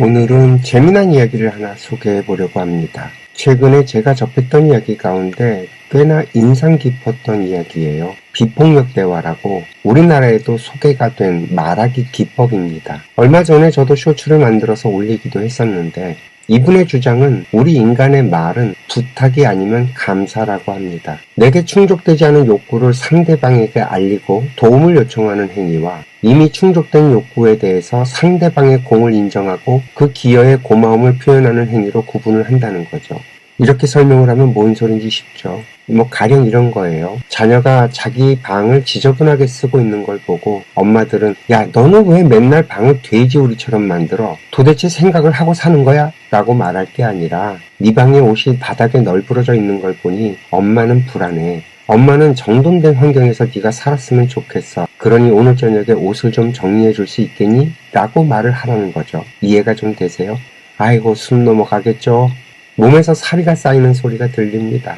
오늘은 재미난 이야기를 하나 소개해 보려고 합니다. 최근에 제가 접했던 이야기 가운데 꽤나 인상 깊었던 이야기예요. 비폭력 대화라고 우리나라에도 소개가 된 말하기 기법입니다. 얼마 전에 저도 쇼츠를 만들어서 올리기도 했었는데 이분의 주장은 우리 인간의 말은 부탁이 아니면 감사라고 합니다. 내게 충족되지 않은 욕구를 상대방에게 알리고 도움을 요청하는 행위와 이미 충족된 욕구에 대해서 상대방의 공을 인정하고 그 기여에 고마움을 표현하는 행위로 구분을 한다는 거죠. 이렇게 설명을 하면 뭔 소린지 쉽죠. 가령 이런 거예요. 자녀가 자기 방을 지저분하게 쓰고 있는 걸 보고 엄마들은 야, 너는 왜 맨날 방을 돼지우리처럼 만들어? 도대체 생각을 하고 사는 거야? 라고 말할 게 아니라 네 방에 옷이 바닥에 널브러져 있는 걸 보니 엄마는 불안해. 엄마는 정돈된 환경에서 네가 살았으면 좋겠어. 그러니 오늘 저녁에 옷을 좀 정리해 줄 수 있겠니? 라고 말을 하라는 거죠. 이해가 좀 되세요? 아이고, 숨 넘어가겠죠? 몸에서 사리가 쌓이는 소리가 들립니다.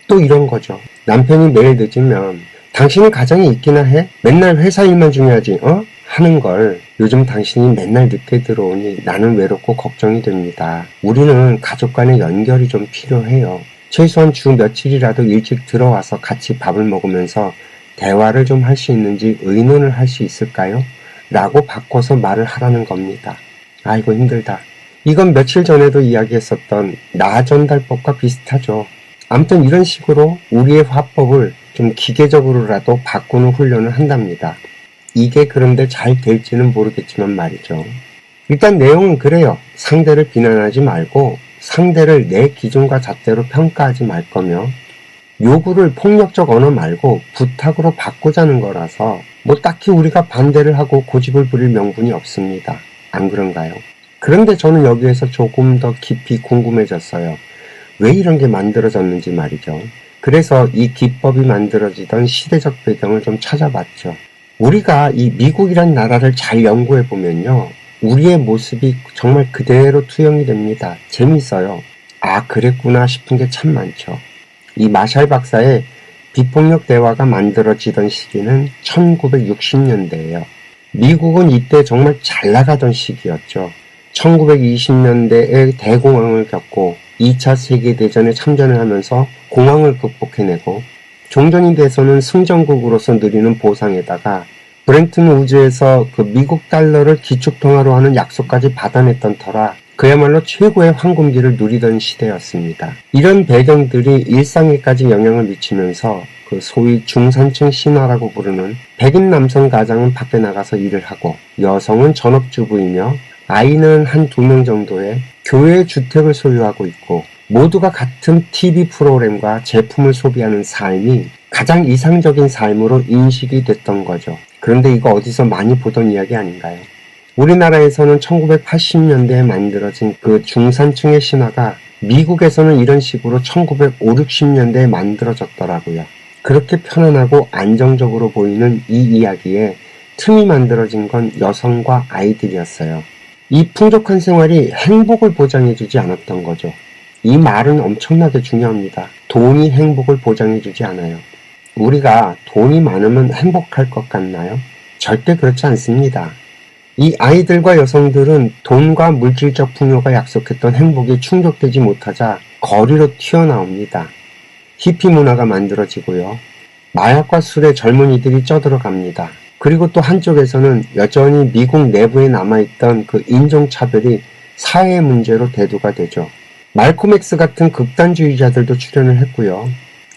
또 이런 거죠. 남편이 매일 늦으면 당신이 가정에 있기나 해? 맨날 회사 일만 중요하지, 하는 걸 요즘 당신이 맨날 늦게 들어오니 나는 외롭고 걱정이 됩니다. 우리는 가족 간의 연결이 좀 필요해요. 최소한 주 며칠이라도 일찍 들어와서 같이 밥을 먹으면서 대화를 좀 할 수 있는지 의논을 할 수 있을까요? 라고 바꿔서 말을 하라는 겁니다. 아이고 힘들다. 이건 며칠 전에도 이야기했었던 나전달법과 비슷하죠. 아무튼 이런 식으로 우리의 화법을 좀 기계적으로라도 바꾸는 훈련을 한답니다. 이게 그런데 잘 될지는 모르겠지만 말이죠. 일단 내용은 그래요. 상대를 비난하지 말고 상대를 내 기준과 잣대로 평가하지 말 거며 요구를 폭력적 언어 말고 부탁으로 바꾸자는 거라서 딱히 우리가 반대를 하고 고집을 부릴 명분이 없습니다. 안 그런가요? 그런데 저는 여기에서 조금 더 깊이 궁금해졌어요. 왜 이런 게 만들어졌는지 말이죠. 그래서 이 기법이 만들어지던 시대적 배경을 좀 찾아봤죠. 우리가 이 미국이란 나라를 잘 연구해보면요. 우리의 모습이 정말 그대로 투영이 됩니다. 재밌어요. 아, 그랬구나 싶은 게 참 많죠. 이 마샬 박사의 비폭력 대화가 만들어지던 시기는 1960년대예요. 미국은 이때 정말 잘 나가던 시기였죠. 1920년대에 대공황을 겪고 2차 세계대전에 참전을 하면서 공황을 극복해내고 종전이 돼서는 승전국으로서 누리는 보상에다가 브렌튼 우즈에서 그 미국 달러를 기축통화로 하는 약속까지 받아냈던 터라 그야말로 최고의 황금기를 누리던 시대였습니다. 이런 배경들이 일상에까지 영향을 미치면서 그 소위 중산층 신화라고 부르는 백인 남성 가장은 밖에 나가서 일을 하고 여성은 전업주부이며 아이는 한 2명 정도의 교외 주택을 소유하고 있고 모두가 같은 TV 프로그램과 제품을 소비하는 삶이 가장 이상적인 삶으로 인식이 됐던 거죠. 그런데 이거 어디서 많이 보던 이야기 아닌가요? 우리나라에서는 1980년대에 만들어진 그 중산층의 신화가 미국에서는 이런 식으로 1950, 60년대에 만들어졌더라고요. 그렇게 편안하고 안정적으로 보이는 이 이야기에 틈이 만들어진 건 여성과 아이들이었어요. 이 풍족한 생활이 행복을 보장해주지 않았던 거죠. 이 말은 엄청나게 중요합니다. 돈이 행복을 보장해주지 않아요. 우리가 돈이 많으면 행복할 것 같나요? 절대 그렇지 않습니다. 이 아이들과 여성들은 돈과 물질적 풍요가 약속했던 행복이 충족되지 못하자 거리로 튀어나옵니다. 히피 문화가 만들어지고요. 마약과 술에 젊은이들이 쪄들어갑니다. 그리고 또 한쪽에서는 여전히 미국 내부에 남아있던 그 인종차별이 사회의 문제로 대두가 되죠. 말콤 X 같은 극단주의자들도 출연을 했고요.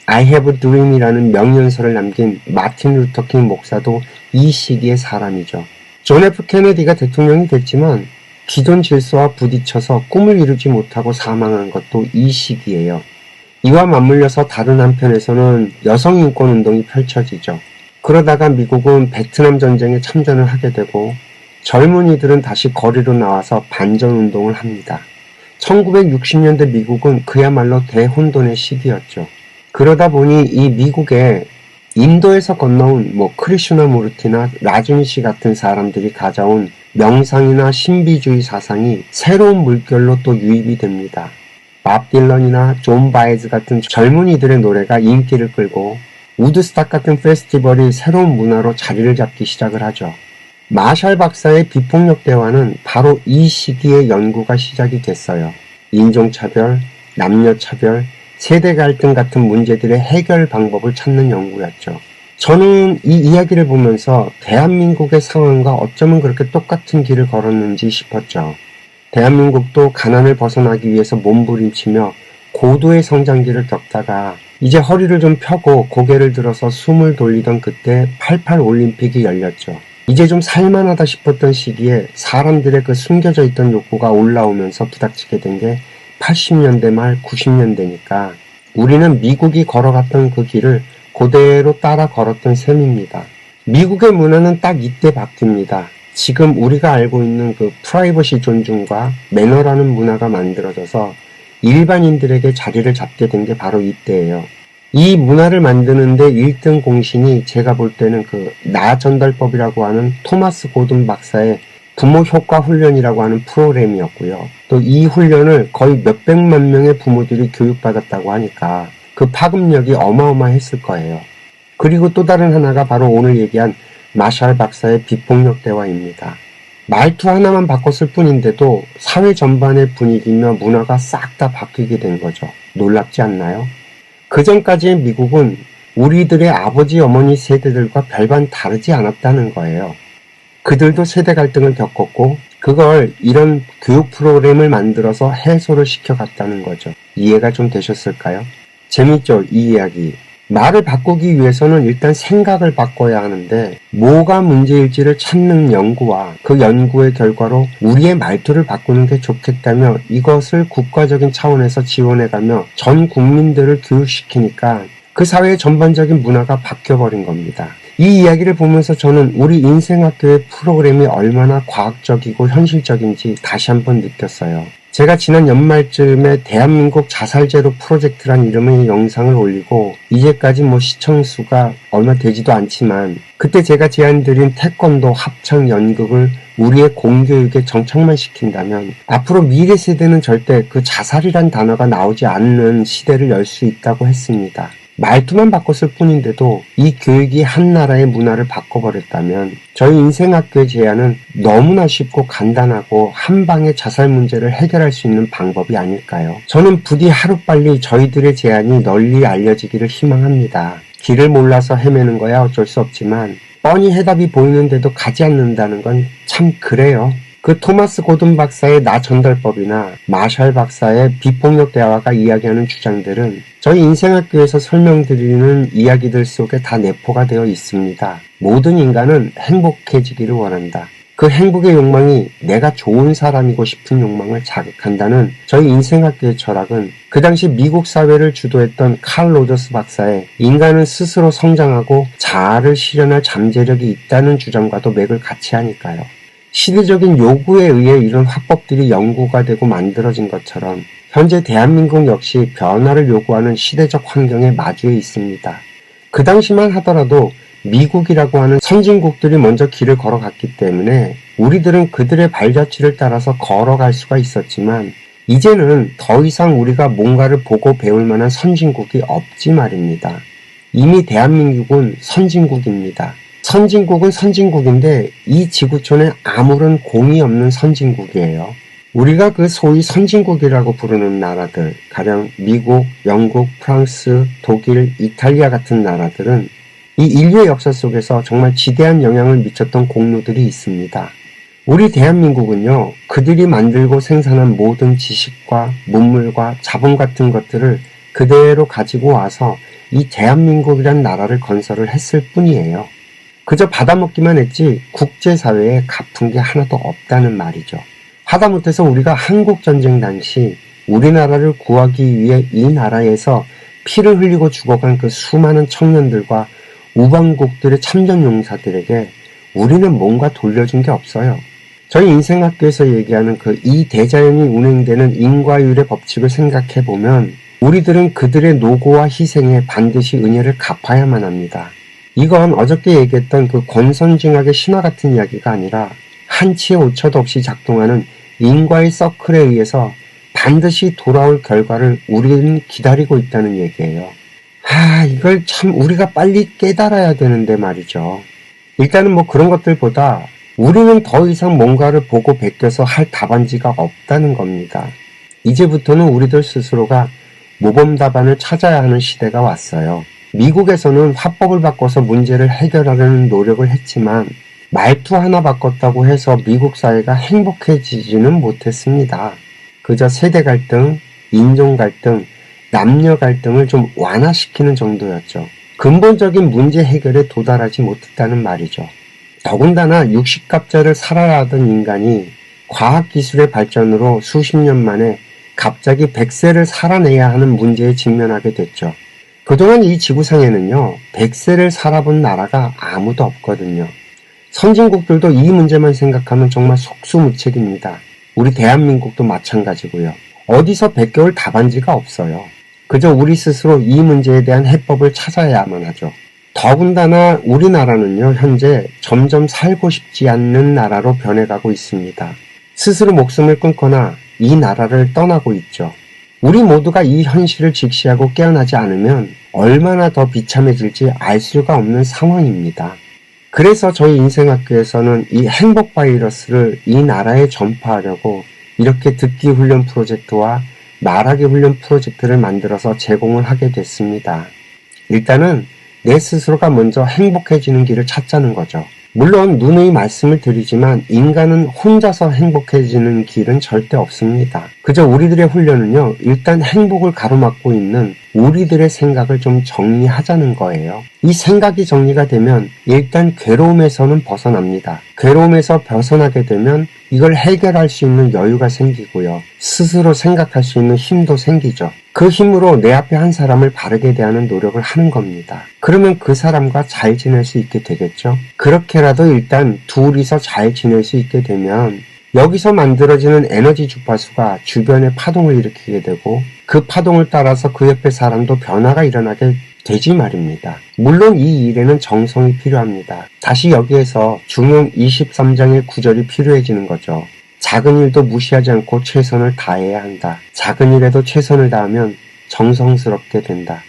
I have a dream이라는 명연설을 남긴 마틴 루터킹 목사도 이 시기의 사람이죠. 존 F 케네디가 대통령이 됐지만 기존 질서와 부딪혀서 꿈을 이루지 못하고 사망한 것도 이 시기예요. 이와 맞물려서 다른 한편에서는 여성인권운동이 펼쳐지죠. 그러다가 미국은 베트남 전쟁에 참전을 하게 되고 젊은이들은 다시 거리로 나와서 반전운동을 합니다. 1960년대 미국은 그야말로 대혼돈의 시기였죠. 그러다 보니 이 미국에 인도에서 건너온 크리슈나무르티나 라주니시 같은 사람들이 가져온 명상이나 신비주의 사상이 새로운 물결로 또 유입이 됩니다. 밥 딜런이나 존 바에즈 같은 젊은이들의 노래가 인기를 끌고 우드스탁 같은 페스티벌이 새로운 문화로 자리를 잡기 시작을 하죠. 마샬 박사의 비폭력 대화는 바로 이 시기에 연구가 시작이 됐어요. 인종차별, 남녀차별, 세대 갈등 같은 문제들의 해결 방법을 찾는 연구였죠. 저는 이 이야기를 보면서 대한민국의 상황과 어쩌면 그렇게 똑같은 길을 걸었는지 싶었죠. 대한민국도 가난을 벗어나기 위해서 몸부림치며 고도의 성장기를 겪다가 이제 허리를 좀 펴고 고개를 들어서 숨을 돌리던 그때 88 올림픽이 열렸죠. 이제 좀 살만하다 싶었던 시기에 사람들의 그 숨겨져 있던 욕구가 올라오면서 부닥치게 된 게 80년대 말 90년대니까 우리는 미국이 걸어갔던 그 길을 그대로 따라 걸었던 셈입니다. 미국의 문화는 딱 이때 바뀝니다. 지금 우리가 알고 있는 그 프라이버시 존중과 매너라는 문화가 만들어져서 일반인들에게 자리를 잡게 된 게 바로 이때예요. 이 문화를 만드는데 1등 공신이 제가 볼 때는 그 나전달법이라고 하는 토마스 고든 박사의 부모 효과 훈련이라고 하는 프로그램이었고요. 또 이 훈련을 거의 몇백만 명의 부모들이 교육받았다고 하니까 그 파급력이 어마어마했을 거예요. 그리고 또 다른 하나가 바로 오늘 얘기한 마샬 박사의 비폭력 대화입니다. 말투 하나만 바꿨을 뿐인데도 사회 전반의 분위기며 문화가 싹 다 바뀌게 된 거죠. 놀랍지 않나요? 그전까지의 미국은 우리들의 아버지 어머니 세대들과 별반 다르지 않았다는 거예요. 그들도 세대 갈등을 겪었고 그걸 이런 교육 프로그램을 만들어서 해소를 시켜갔다는 거죠. 이해가 좀 되셨을까요? 재밌죠, 이 이야기. 말을 바꾸기 위해서는 일단 생각을 바꿔야 하는데 뭐가 문제일지를 찾는 연구와 그 연구의 결과로 우리의 말투를 바꾸는 게 좋겠다며 이것을 국가적인 차원에서 지원해가며 전 국민들을 교육시키니까 그 사회의 전반적인 문화가 바뀌어버린 겁니다. 이 이야기를 보면서 저는 우리 인생학교의 프로그램이 얼마나 과학적이고 현실적인지 다시 한번 느꼈어요. 제가 지난 연말쯤에 대한민국 자살제로 프로젝트란 이름의 영상을 올리고 이제까지 시청수가 얼마 되지도 않지만 그때 제가 제안드린 태권도 합창 연극을 우리의 공교육에 정착만 시킨다면 앞으로 미래 세대는 절대 그 자살이란 단어가 나오지 않는 시대를 열 수 있다고 했습니다. 말투만 바꿨을 뿐인데도 이 교육이 한 나라의 문화를 바꿔버렸다면 저희 인생학교의 제안은 너무나 쉽고 간단하고 한 방에 자살 문제를 해결할 수 있는 방법이 아닐까요? 저는 부디 하루빨리 저희들의 제안이 널리 알려지기를 희망합니다. 길을 몰라서 헤매는 거야 어쩔 수 없지만 뻔히 해답이 보이는데도 가지 않는다는 건 참 그래요. 그 토마스 고든 박사의 나전달법이나 마샬 박사의 비폭력 대화가 이야기하는 주장들은 저희 인생학교에서 설명드리는 이야기들 속에 다 내포가 되어 있습니다. 모든 인간은 행복해지기를 원한다. 그 행복의 욕망이 내가 좋은 사람이고 싶은 욕망을 자극한다는 저희 인생학교의 철학은 그 당시 미국 사회를 주도했던 칼 로저스 박사의 인간은 스스로 성장하고 자아를 실현할 잠재력이 있다는 주장과도 맥을 같이 하니까요. 시대적인 요구에 의해 이런 화법들이 연구가 되고 만들어진 것처럼 현재 대한민국 역시 변화를 요구하는 시대적 환경에 마주해 있습니다. 그 당시만 하더라도 미국이라고 하는 선진국들이 먼저 길을 걸어갔기 때문에 우리들은 그들의 발자취를 따라서 걸어갈 수가 있었지만 이제는 더 이상 우리가 뭔가를 보고 배울 만한 선진국이 없지 말입니다. 이미 대한민국은 선진국입니다. 선진국은 선진국인데 이 지구촌에 아무런 공이 없는 선진국이에요. 우리가 그 소위 선진국이라고 부르는 나라들, 가령 미국, 영국, 프랑스, 독일, 이탈리아 같은 나라들은 이 인류의 역사 속에서 정말 지대한 영향을 미쳤던 공로들이 있습니다. 우리 대한민국은요, 그들이 만들고 생산한 모든 지식과 문물과 자본 같은 것들을 그대로 가지고 와서 이 대한민국이란 나라를 건설을 했을 뿐이에요. 그저 받아먹기만 했지 국제사회에 갚은 게 하나도 없다는 말이죠. 하다못해서 우리가 한국전쟁 당시 우리나라를 구하기 위해 이 나라에서 피를 흘리고 죽어간 그 수많은 청년들과 우방국들의 참전용사들에게 우리는 뭔가 돌려준 게 없어요. 저희 인생학교에서 얘기하는 그 이 대자연이 운행되는 인과율의 법칙을 생각해보면 우리들은 그들의 노고와 희생에 반드시 은혜를 갚아야만 합니다. 이건 어저께 얘기했던 그 권선징악의 신화 같은 이야기가 아니라 한치의 오차도 없이 작동하는 인과의 서클에 의해서 반드시 돌아올 결과를 우리는 기다리고 있다는 얘기예요. 이걸 참 우리가 빨리 깨달아야 되는데 말이죠. 일단은 뭐 그런 것들보다 우리는 더 이상 뭔가를 보고 베껴서 할 답안지가 없다는 겁니다. 이제부터는 우리들 스스로가 모범 답안을 찾아야 하는 시대가 왔어요. 미국에서는 화법을 바꿔서 문제를 해결하려는 노력을 했지만 말투 하나 바꿨다고 해서 미국 사회가 행복해지지는 못했습니다. 그저 세대 갈등, 인종 갈등, 남녀 갈등을 좀 완화시키는 정도였죠. 근본적인 문제 해결에 도달하지 못했다는 말이죠. 더군다나 60갑자를 살아야 하던 인간이 과학기술의 발전으로 수십 년 만에 갑자기 100세를 살아내야 하는 문제에 직면하게 됐죠. 그동안 이 지구상에는요, 100세를 살아본 나라가 아무도 없거든요. 선진국들도 이 문제만 생각하면 정말 속수무책입니다. 우리 대한민국도 마찬가지고요. 어디서 100개월 답안지가 없어요. 그저 우리 스스로 이 문제에 대한 해법을 찾아야만 하죠. 더군다나 우리나라는요, 현재 점점 살고 싶지 않는 나라로 변해가고 있습니다. 스스로 목숨을 끊거나 이 나라를 떠나고 있죠. 우리 모두가 이 현실을 직시하고 깨어나지 않으면 얼마나 더 비참해질지 알 수가 없는 상황입니다. 그래서 저희 인생학교에서는 이 행복 바이러스를 이 나라에 전파하려고 이렇게 듣기 훈련 프로젝트와 말하기 훈련 프로젝트를 만들어서 제공을 하게 됐습니다. 일단은 내 스스로가 먼저 행복해지는 길을 찾자는 거죠. 물론 누누이 말씀을 드리지만 인간은 혼자서 행복해지는 길은 절대 없습니다. 그저 우리들의 훈련은요, 일단 행복을 가로막고 있는 우리들의 생각을 좀 정리하자는 거예요. 이 생각이 정리가 되면 일단 괴로움에서는 벗어납니다. 괴로움에서 벗어나게 되면 이걸 해결할 수 있는 여유가 생기고요. 스스로 생각할 수 있는 힘도 생기죠. 그 힘으로 내 앞에 한 사람을 바르게 대하는 노력을 하는 겁니다. 그러면 그 사람과 잘 지낼 수 있게 되겠죠. 그렇게라도 일단 둘이서 잘 지낼 수 있게 되면 여기서 만들어지는 에너지 주파수가 주변에 파동을 일으키게 되고 그 파동을 따라서 그 옆에 사람도 변화가 일어나게 되지 말입니다. 물론 이 일에는 정성이 필요합니다. 다시 여기에서 중용 23장의 구절이 필요해지는 거죠. 작은 일도 무시하지 않고 최선을 다해야 한다. 작은 일에도 최선을 다하면 정성스럽게 된다.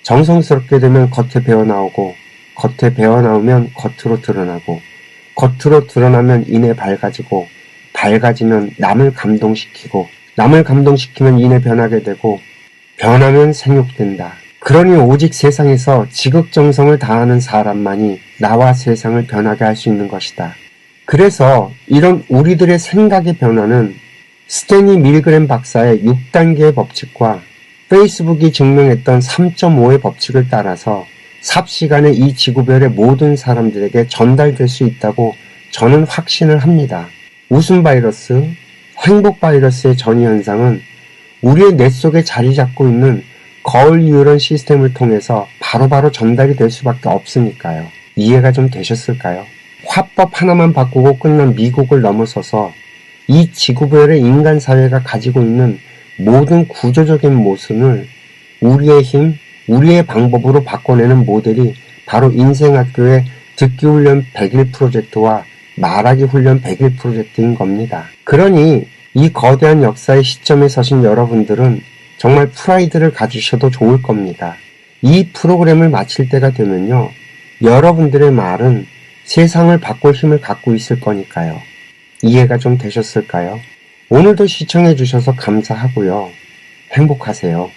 정성스럽게 되면 겉에 배어나오고 겉에 배어나오면 겉으로 드러나고 겉으로 드러나면 이내 밝아지고 밝아지면 남을 감동시키고 남을 감동시키면 이내 변하게 되고 변하면 생육된다. 그러니 오직 세상에서 지극정성을 다하는 사람만이 나와 세상을 변하게 할 수 있는 것이다. 그래서 이런 우리들의 생각의 변화는 스탠리 밀그램 박사의 6단계의 법칙과 페이스북이 증명했던 3.5의 법칙을 따라서 삽시간에 이 지구별의 모든 사람들에게 전달될 수 있다고 저는 확신을 합니다. 웃음 바이러스, 행복 바이러스의 전이 현상은 우리의 뇌 속에 자리 잡고 있는 거울 뉴런 시스템을 통해서 바로바로 전달이 될 수밖에 없으니까요. 이해가 좀 되셨을까요? 화법 하나만 바꾸고 끝난 미국을 넘어서서 이 지구별의 인간 사회가 가지고 있는 모든 구조적인 모순을 우리의 힘, 우리의 방법으로 바꿔내는 모델이 바로 인생학교의 듣기훈련 100일 프로젝트와 말하기 훈련 100일 프로젝트인 겁니다. 그러니 이 거대한 역사의 시점에 서신 여러분들은 정말 프라이드를 가지셔도 좋을 겁니다. 이 프로그램을 마칠 때가 되면요, 여러분들의 말은 세상을 바꿀 힘을 갖고 있을 거니까요. 이해가 좀 되셨을까요? 오늘도 시청해 주셔서 감사하고요. 행복하세요.